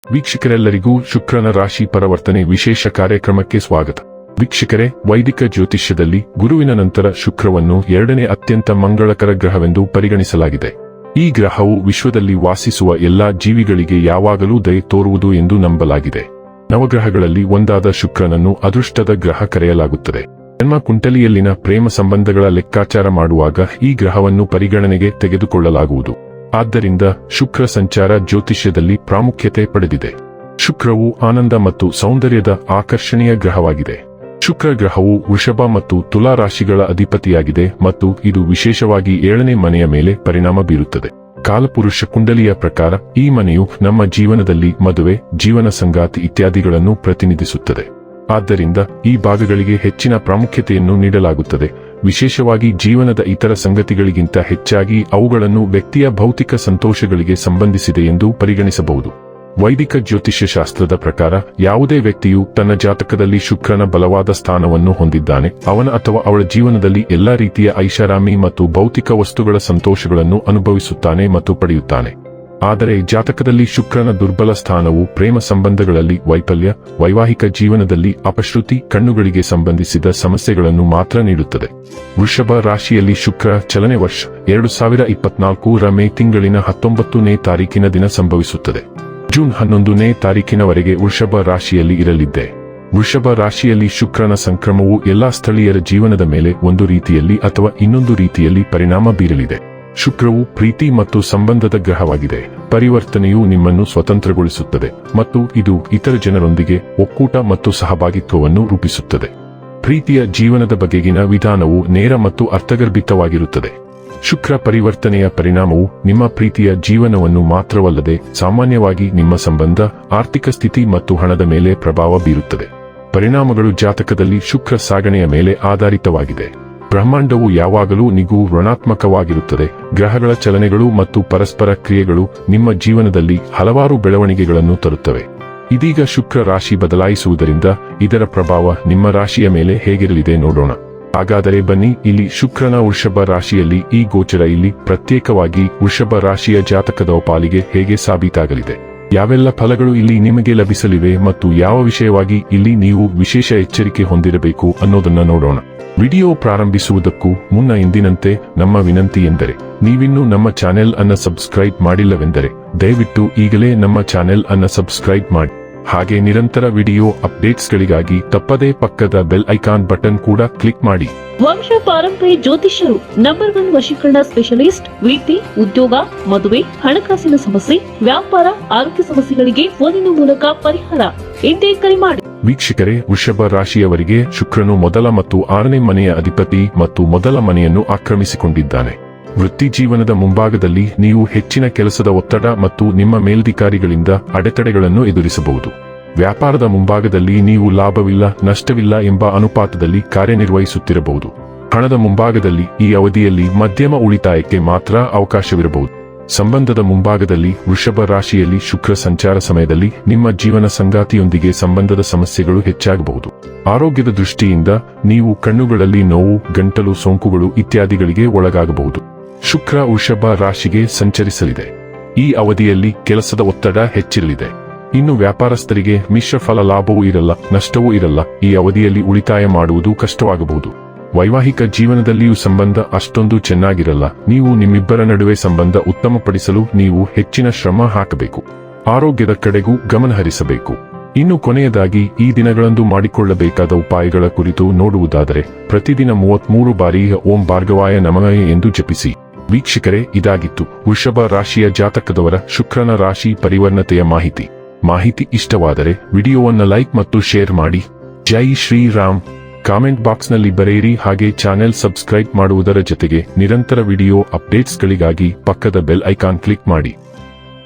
ವೀಕ್ಷಕರೆಲ್ಲರಿಗೂ ಶುಕ್ರನ ರಾಶಿ ಪರಿವರ್ತನೆ ವಿಶೇಷ ಕಾರ್ಯಕ್ರಮಕ್ಕೆ ಸ್ವಾಗತ. ವೀಕ್ಷಕರೇ, ವೈದಿಕ ಜ್ಯೋತಿಷ್ಯದಲ್ಲಿ ಗುರುವಿನ ನಂತರ ಶುಕ್ರವನ್ನು ಎರಡನೇ ಅತ್ಯಂತ ಮಂಗಳಕರ ಗ್ರಹವೆಂದು ಪರಿಗಣಿಸಲಾಗಿದೆ. ಈ ಗ್ರಹವು ವಿಶ್ವದಲ್ಲಿ ವಾಸಿಸುವ ಎಲ್ಲಾ ಜೀವಿಗಳಿಗೆ ಯಾವಾಗಲೂ ದಯೆ ತೋರುವುದು ಎಂದು ನಂಬಲಾಗಿದೆ. ನವಗ್ರಹಗಳಲ್ಲಿ ಒಂದಾದ ಶುಕ್ರನನ್ನು ಅದೃಷ್ಟದ ಗ್ರಹ ಕರೆಯಲಾಗುತ್ತದೆ. ಜನ್ಮ ಕುಂಡಲಿಯಲ್ಲಿನ ಪ್ರೇಮ ಸಂಬಂಧಗಳ ಲೆಕ್ಕಾಚಾರ ಮಾಡುವಾಗ ಈ ಗ್ರಹವನ್ನು ಪರಿಗಣನೆಗೆ ತೆಗೆದುಕೊಳ್ಳಲಾಗುವುದು. ಆದ್ದರಿಂದ ಶುಕ್ರ ಸಂಚಾರ ಜ್ಯೋತಿಷ್ಯದಲ್ಲಿ ಪ್ರಾಮುಖ್ಯತೆ ಪಡೆದಿದೆ. ಶುಕ್ರವು ಆನಂದ ಮತ್ತು ಸೌಂದರ್ಯದ ಆಕರ್ಷಣೀಯ ಗ್ರಹವಾಗಿದೆ. ಶುಕ್ರ ಗ್ರಹವು ವೃಷಭ ಮತ್ತು ತುಲಾ ರಾಶಿಗಳ ಅಧಿಪತಿಯಾಗಿದೆ ಮತ್ತು ಇದು ವಿಶೇಷವಾಗಿ 7ನೇ ಮನೆಯ ಮೇಲೆ ಪರಿಣಾಮ ಬೀರುತ್ತದೆ. ಕಾಲಪುರುಷ ಕುಂಡಲಿಯ ಪ್ರಕಾರ ಈ ಮನೆಯು ನಮ್ಮ ಜೀವನದಲ್ಲಿ ಮದುವೆ, ಜೀವನ ಸಂಗಾತಿ ಇತ್ಯಾದಿಗಳನ್ನು ಪ್ರತಿನಿಧಿಸುತ್ತದೆ. ಆದ್ದರಿಂದ ಈ ಭಾಗಗಳಿಗೆ ಹೆಚ್ಚಿನ ಪ್ರಾಮುಖ್ಯತೆಯನ್ನು ನೀಡಲಾಗುತ್ತದೆ. ವಿಶೇಷವಾಗಿ ಜೀವನದ ಇತರ ಸಂಗತಿಗಳಿಗಿಂತ ಹೆಚ್ಚಾಗಿ ಅವುಗಳನ್ನು ವ್ಯಕ್ತಿಯ ಭೌತಿಕ ಸಂತೋಷಗಳಿಗೆ ಸಂಬಂಧಿಸಿದೆ ಎಂದು ಪರಿಗಣಿಸಬಹುದು. ವೈದಿಕ ಜ್ಯೋತಿಷ್ಯ ಶಾಸ್ತ್ರದ ಪ್ರಕಾರ ಯಾವುದೇ ವ್ಯಕ್ತಿಯು ತನ್ನ ಜಾತಕದಲ್ಲಿ ಶುಕ್ರನ ಬಲವಾದ ಸ್ಥಾನವನ್ನು ಹೊಂದಿದ್ದಾನೆ, ಅವನ ಅಥವಾ ಅವಳ ಜೀವನದಲ್ಲಿ ಎಲ್ಲಾ ರೀತಿಯ ಐಷಾರಾಮಿ ಮತ್ತು ಭೌತಿಕ ವಸ್ತುಗಳ ಸಂತೋಷಗಳನ್ನು ಅನುಭವಿಸುತ್ತಾನೆ ಮತ್ತು ಪಡೆಯುತ್ತಾನೆ. ಆದರೆ ಜಾತಕದಲ್ಲಿ ಶುಕ್ರನ ದುರ್ಬಲ ಸ್ಥಾನವು ಪ್ರೇಮ ಸಂಬಂಧಗಳಲ್ಲಿ ವೈಫಲ್ಯ, ವೈವಾಹಿಕ ಜೀವನದಲ್ಲಿ ಅಪಶ್ರುತಿ, ಕಣ್ಣುಗಳಿಗೆ ಸಂಬಂಧಿಸಿದ ಸಮಸ್ಯೆಗಳನ್ನು ಮಾತ್ರ ನೀಡುತ್ತದೆ. ವೃಷಭ ರಾಶಿಯಲ್ಲಿ ಶುಕ್ರ ಚಲನೆ ವರ್ಷ 2024ರ ಮೇ ತಿಂಗಳಿನ 19ನೇ ತಾರೀಕಿನ ದಿನ ಸಂಭವಿಸುತ್ತದೆ. ಜೂನ್ 11ನೇ ತಾರೀಕಿನವರೆಗೆ ವೃಷಭ ರಾಶಿಯಲ್ಲಿ ಇರಲಿದೆ. ವೃಷಭ ರಾಶಿಯಲ್ಲಿ ಶುಕ್ರನ ಸಂಕ್ರಮವು ಎಲ್ಲಾ ಸ್ಥಳೀಯರ ಜೀವನದ ಮೇಲೆ ಒಂದು ರೀತಿಯಲ್ಲಿ ಅಥವಾ ಇನ್ನೊಂದು ರೀತಿಯಲ್ಲಿ ಪರಿಣಾಮ ಬೀರಲಿದೆ. ಶುಕ್ರವು ಪ್ರೀತಿ ಮತ್ತು ಸಂಬಂಧದ ಗ್ರಹವಾಗಿದೆ. ಪರಿವರ್ತನೆಯು ನಿಮ್ಮನ್ನು ಸ್ವತಂತ್ರಗೊಳಿಸುತ್ತದೆ ಮತ್ತು ಇದು ಇತರ ಜನರೊಂದಿಗೆ ಒಕ್ಕೂಟ ಮತ್ತು ಸಹಭಾಗಿತ್ವವನ್ನು ರೂಪಿಸುತ್ತದೆ. ಪ್ರೀತಿಯ ಜೀವನದ ಬಗೆಗಿನ ವಿಧಾನವು ನೇರ ಮತ್ತು ಅರ್ಥಗರ್ಭಿತವಾಗಿರುತ್ತದೆ. ಶುಕ್ರ ಪರಿವರ್ತನೆಯ ಪರಿಣಾಮವು ನಿಮ್ಮ ಪ್ರೀತಿಯ ಜೀವನವನ್ನು ಮಾತ್ರವಲ್ಲದೆ ಸಾಮಾನ್ಯವಾಗಿ ನಿಮ್ಮ ಸಂಬಂಧ, ಆರ್ಥಿಕ ಸ್ಥಿತಿ ಮತ್ತು ಹಣದ ಮೇಲೆ ಪ್ರಭಾವ ಬೀರುತ್ತದೆ. ಪರಿಣಾಮಗಳು ಜಾತಕದಲ್ಲಿ ಶುಕ್ರ ಸಾಗಣೆಯ ಮೇಲೆ ಆಧಾರಿತವಾಗಿದೆ. ಬ್ರಹ್ಮಾಂಡವು ಯಾವಾಗಲೂ ಋಣಾತ್ಮಕವಾಗಿರುತ್ತದೆ. ಗ್ರಹಗಳ ಚಲನೆಗಳು ಮತ್ತು ಪರಸ್ಪರ ಕ್ರಿಯೆಗಳು ನಿಮ್ಮ ಜೀವನದಲ್ಲಿ ಹಲವಾರು ಬೆಳವಣಿಗೆಗಳನ್ನು ತರುತ್ತವೆ. ಇದೀಗ ಶುಕ್ರ ರಾಶಿ ಬದಲಾಯಿಸುವುದರಿಂದ ಇದರ ಪ್ರಭಾವ ನಿಮ್ಮ ರಾಶಿಯ ಮೇಲೆ ಹೇಗಿರಲಿದೆ ನೋಡೋಣ. ಹಾಗಾದರೆ ಬನ್ನಿ, ಇಲ್ಲಿ ಶುಕ್ರನ ವೃಷಭ ರಾಶಿಯಲ್ಲಿ ಈ ಗೋಚರ ಇಲ್ಲಿ ಪ್ರತ್ಯೇಕವಾಗಿ ವೃಷಭ ರಾಶಿಯ ಜಾತಕದ ಪಾಲಿಗೆ ಹೇಗೆ ಸಾಬೀತಾಗಲಿದೆ, ಯಾವೆಲ್ಲ ಫಲಗಳು ಇಲ್ಲಿ ನಿಮಗೆ ಲಭಿಸಲಿವೆ ಮತ್ತು ಯಾವ ವಿಷಯವಾಗಿ ಇಲ್ಲಿ ನೀವು ವಿಶೇಷ ಎಚ್ಚರಿಕೆ ಹೊಂದಿರಬೇಕು ಅನ್ನೋದನ್ನ ನೋಡೋಣ. ವಿಡಿಯೋ ಪ್ರಾರಂಭಿಸುವುದಕ್ಕೂ ಮುನ್ನ ಎಂದಿನಂತೆ ನಮ್ಮ ವಿನಂತಿ ಎಂದರೆ, ನೀವಿನ್ನೂ ನಮ್ಮ ಚಾನೆಲ್ ಅನ್ನು ಸಬ್ಸ್ಕ್ರೈಬ್ ಮಾಡಿಲ್ಲವೆಂದರೆ ದಯವಿಟ್ಟು ಈಗಲೇ ನಮ್ಮ ಚಾನೆಲ್ ಅನ್ನು ಸಬ್ಸ್ಕ್ರೈಬ್ ಮಾಡಿ. ಹಾಗೆ ನಿರಂತರ ವಿಡಿಯೋ ಅಪ್ಡೇಟ್ಸ್ಗಳಿಗಾಗಿ ತಪ್ಪದೇ ಪಕ್ಕದ ಬೆಲ್ ಐಕಾನ್ ಬಟನ್ ಕೂಡ ಕ್ಲಿಕ್ ಮಾಡಿ. ವಂಶ ಪಾರಂಪರ್ಯ ಜ್ಯೋತಿಷ್ಯರು ನಂಬರ್ 1 ವಶೀಕರಣ ಸ್ಪೆಷಲಿಸ್ಟ್. ವೃತ್ತಿ, ಉದ್ಯೋಗ, ಮದುವೆ, ಹಣಕಾಸಿನ ಸಮಸ್ಯೆ, ವ್ಯಾಪಾರ, ಆರೋಗ್ಯ ಸಮಸ್ಯೆಗಳಿಗೆ ಫೋನಿನ ಮೂಲಕ ಪರಿಹಾರ. ಇಂದೇ ಕರೆ ಮಾಡಿ. ವೀಕ್ಷಕರೇ, ವೃಷಭ ರಾಶಿಯವರಿಗೆ ಶುಕ್ರನು ಮೊದಲ ಮತ್ತು 6ನೇ ಮನೆಯ ಅಧಿಪತಿ ಮತ್ತು ಮೊದಲ ಮನೆಯನ್ನು ಆಕ್ರಮಿಸಿಕೊಂಡಿದ್ದಾನೆ. ವೃತ್ತಿ ಜೀವನದ ಮುಂಭಾಗದಲ್ಲಿ ನೀವು ಹೆಚ್ಚಿನ ಕೆಲಸದ ಒತ್ತಡ ಮತ್ತು ನಿಮ್ಮ ಮೇಲಧಿಕಾರಿಗಳಿಂದ ಅಡೆತಡೆಗಳನ್ನು ಎದುರಿಸಬಹುದು. ವ್ಯಾಪಾರದ ಮುಂಭಾಗದಲ್ಲಿ ನೀವು ಲಾಭವಿಲ್ಲ, ನಷ್ಟವಿಲ್ಲ ಎಂಬ ಅನುಪಾತದಲ್ಲಿ ಕಾರ್ಯನಿರ್ವಹಿಸುತ್ತಿರಬಹುದು. ಹಣದ ಮುಂಭಾಗದಲ್ಲಿ ಈ ಅವಧಿಯಲ್ಲಿ ಮಧ್ಯಮ ಉಳಿತಾಯಕ್ಕೆ ಮಾತ್ರ ಅವಕಾಶವಿರಬಹುದು. ಸಂಬಂಧದ ಮುಂಭಾಗದಲ್ಲಿ ವೃಷಭ ರಾಶಿಯಲ್ಲಿ ಶುಕ್ರ ಸಂಚಾರ ಸಮಯದಲ್ಲಿ ನಿಮ್ಮ ಜೀವನ ಸಂಗಾತಿಯೊಂದಿಗೆ ಸಂಬಂಧದ ಸಮಸ್ಯೆಗಳು ಹೆಚ್ಚಾಗಬಹುದು. ಆರೋಗ್ಯದ ದೃಷ್ಟಿಯಿಂದ ನೀವು ಕಣ್ಣುಗಳಲ್ಲಿ ನೋವು, ಗಂಟಲು ಸೋಂಕುಗಳು ಇತ್ಯಾದಿಗಳಿಗೆ ಒಳಗಾಗಬಹುದು. ಶುಕ್ರ ವೃಷಭ ರಾಶಿಗೆ ಸಂಚರಿಸಲಿದೆ. ಈ ಅವಧಿಯಲ್ಲಿ ಕೆಲಸದ ಒತ್ತಡ ಹೆಚ್ಚಿರಲಿದೆ. ಇನ್ನು ವ್ಯಾಪಾರಸ್ಥರಿಗೆ ಮಿಶ್ರ ಫಲ, ಲಾಭವೂ ಇರಲ್ಲ, ನಷ್ಟವೂ ಇರಲ್ಲ. ಈ ಅವಧಿಯಲ್ಲಿ ಉಳಿತಾಯ ಮಾಡುವುದು ಕಷ್ಟವಾಗಬಹುದು. ವೈವಾಹಿಕ ಜೀವನದಲ್ಲಿಯೂ ಸಂಬಂಧ ಅಷ್ಟೊಂದು ಚೆನ್ನಾಗಿರಲ್ಲ. ನೀವು ನಿಮ್ಮಿಬ್ಬರ ನಡುವೆ ಸಂಬಂಧ ಉತ್ತಮಪಡಿಸಲು ನೀವು ಹೆಚ್ಚಿನ ಶ್ರಮ ಹಾಕಬೇಕು. ಆರೋಗ್ಯದ ಕಡೆಗೂ ಗಮನ ಹರಿಸಬೇಕು. ಇನ್ನು ಕೊನೆಯದಾಗಿ ಈ ದಿನಗಳಂದು ಮಾಡಿಕೊಳ್ಳಬೇಕಾದ ಉಪಾಯಗಳ ಕುರಿತು ನೋಡುವುದಾದರೆ, ಪ್ರತಿದಿನ 33 ಬಾರಿ ಓಂ ಭಾರ್ಗವಾಯ ನಮಃ ಎಂದು ಜಪಿಸಿ. ವೀಕ್ಷಕರೇ, ಇದಾಗಿತ್ತು ವೃಷಭ ರಾಶಿಯ ಜಾತಕದವರ ಶುಕ್ರನ ರಾಶಿ ಪರಿವರ್ತನೆಯ ಮಾಹಿತಿ ಇಷ್ಟವಾದರೆ ವಿಡಿಯೋವನ್ನು ಲೈಕ್ ಮತ್ತು ಶೇರ್ ಮಾಡಿ. ಜೈ ಶ್ರೀರಾಮ್. ಕಾಮೆಂಟ್ ಬಾಕ್ಸ್ನಲ್ಲಿ ಬರೆಯಿರಿ. ಹಾಗೆ ಚಾನೆಲ್ ಸಬ್ಸ್ಕ್ರೈಬ್ ಮಾಡುವುದರ ಜೊತೆಗೆ ನಿರಂತರ ವಿಡಿಯೋ ಅಪ್ಡೇಟ್ಸ್ಗಳಿಗಾಗಿ ಪಕ್ಕದ ಬೆಲ್ ಐಕಾನ್ ಕ್ಲಿಕ್ ಮಾಡಿ.